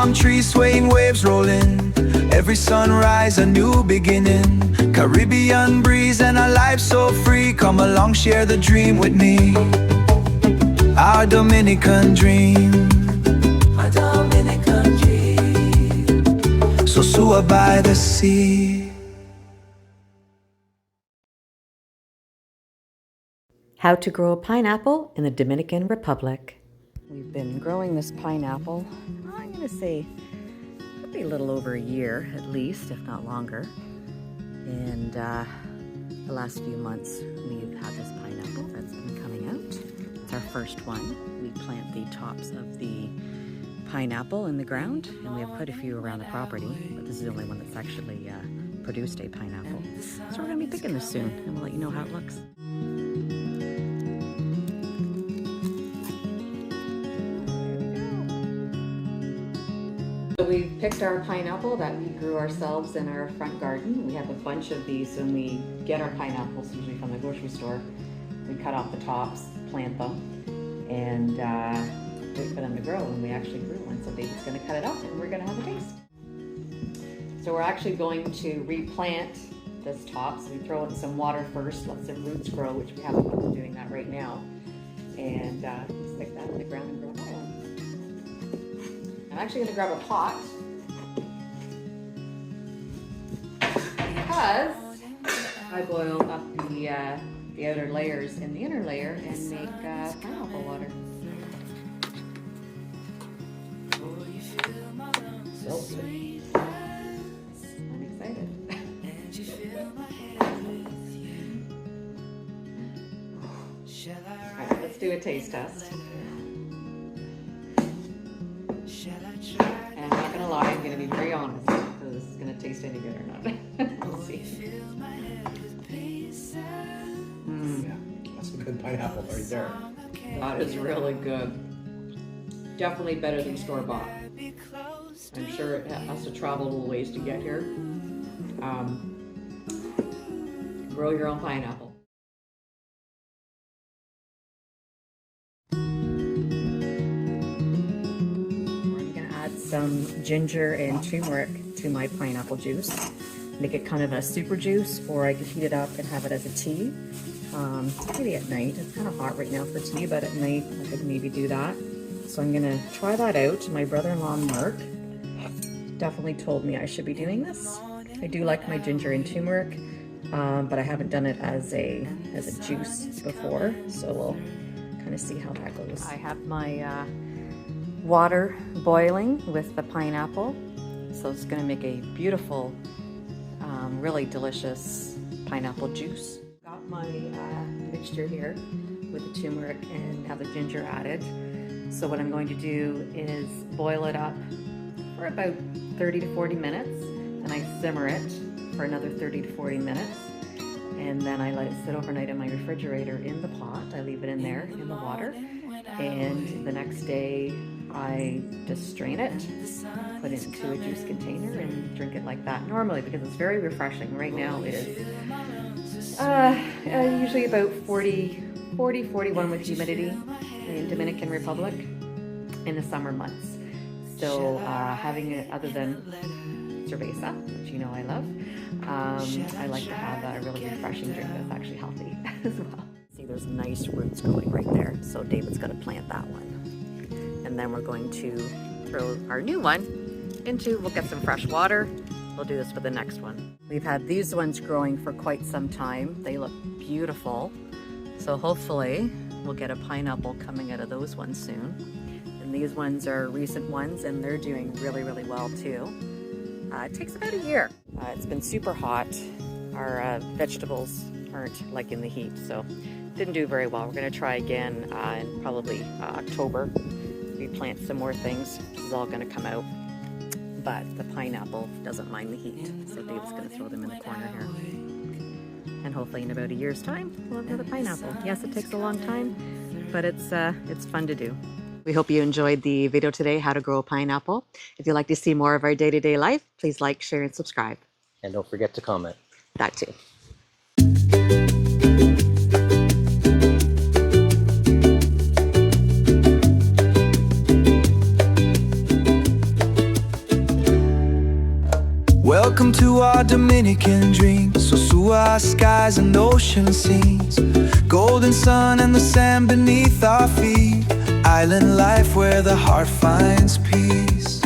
palm trees swaying, waves rolling. Every sunrise a new beginning. Caribbean breeze and a life so free. Come along, share the dream with me. Our Dominican dream. Our Dominican dream. Sosua by the sea. How to grow a pineapple in the Dominican Republic. We've been growing this pineapple, I'm going to say, probably a little over a year at least, if not longer. And the last few months we've had this pineapple that's been coming out. It's our first one. We plant the tops of the pineapple in the ground, and we have quite a few around the property, but this is the only one that's actually produced a pineapple. So we're going to be picking this soon, and we'll let you know how it looks. So we picked our pineapple that we grew ourselves in our front garden. We have a bunch of these when we get our pineapples, usually from the grocery store. We cut off the tops, plant them, and wait for them to grow, and we actually grew one. So David's going to cut it up and we're going to have a taste. So we're actually going to replant this top. So we throw it in some water first, let some roots grow, which we haven't been doing that right now. And stick that in the ground and grow another one. I'm actually going to grab a pot because I boil up the outer layers in the inner layer and make pineapple water. So sweet. I'm excited. Alright, let's do a taste test. And I'm not going to lie, I'm going to be very honest, whether this is going to taste any good or not. We'll see. Yeah, that's a good pineapple right there. That is really good. Definitely better than store-bought. I'm sure it has to travel a little ways to get here. Grow your own pineapple. Some ginger and turmeric to my pineapple juice. Make it kind of a super juice, or I could heat it up and have it as a tea. Maybe at night. It's kind of hot right now for tea, but at night I could maybe do that. So I'm gonna try that out. My brother-in-law Mark definitely told me I should be doing this. I do like my ginger and turmeric, but I haven't done it as a juice before, so we'll kind of see how that goes. I have my water boiling with the pineapple, so it's going to make a beautiful, really delicious pineapple juice. Got my mixture here with the turmeric and have the ginger added. So what I'm going to do is boil it up for about 30 to 40 minutes, and I simmer it for another 30 to 40 minutes, and then I let it sit overnight in my refrigerator in the pot. I leave it in there in the water, and the next day I just strain it, put it into a juice container, and drink it like that normally, because it's very refreshing. Right now it is usually about 40-41 with humidity in Dominican Republic in the summer months. So having it, other than cerveza, which you know I love, I like to have a really refreshing drink that's actually healthy as well. See, there's nice roots going right there, so David's going to plant that one. And then we're going to throw our new one we'll get some fresh water. We'll do this for the next one. We've had these ones growing for quite some time. They look beautiful. So hopefully we'll get a pineapple coming out of those ones soon. And these ones are recent ones, and they're doing really, really well too. It takes about a year. It's been super hot. Our vegetables aren't liking the heat, so didn't do very well. We're going to try again in probably October. We plant some more things. This is all going to come out, but the pineapple doesn't mind the heat, so Dave's going to throw them in the corner here. And hopefully in about a year's time, we'll have another pineapple. Yes, it takes a long time, but it's fun to do. We hope you enjoyed the video today, how to grow a pineapple. If you'd like to see more of our day-to-day life, please like, share, and subscribe. And don't forget to comment. That too. Welcome to our Dominican dream. Sosua skies and ocean scenes, golden sun and the sand beneath our feet. Island life where the heart finds peace.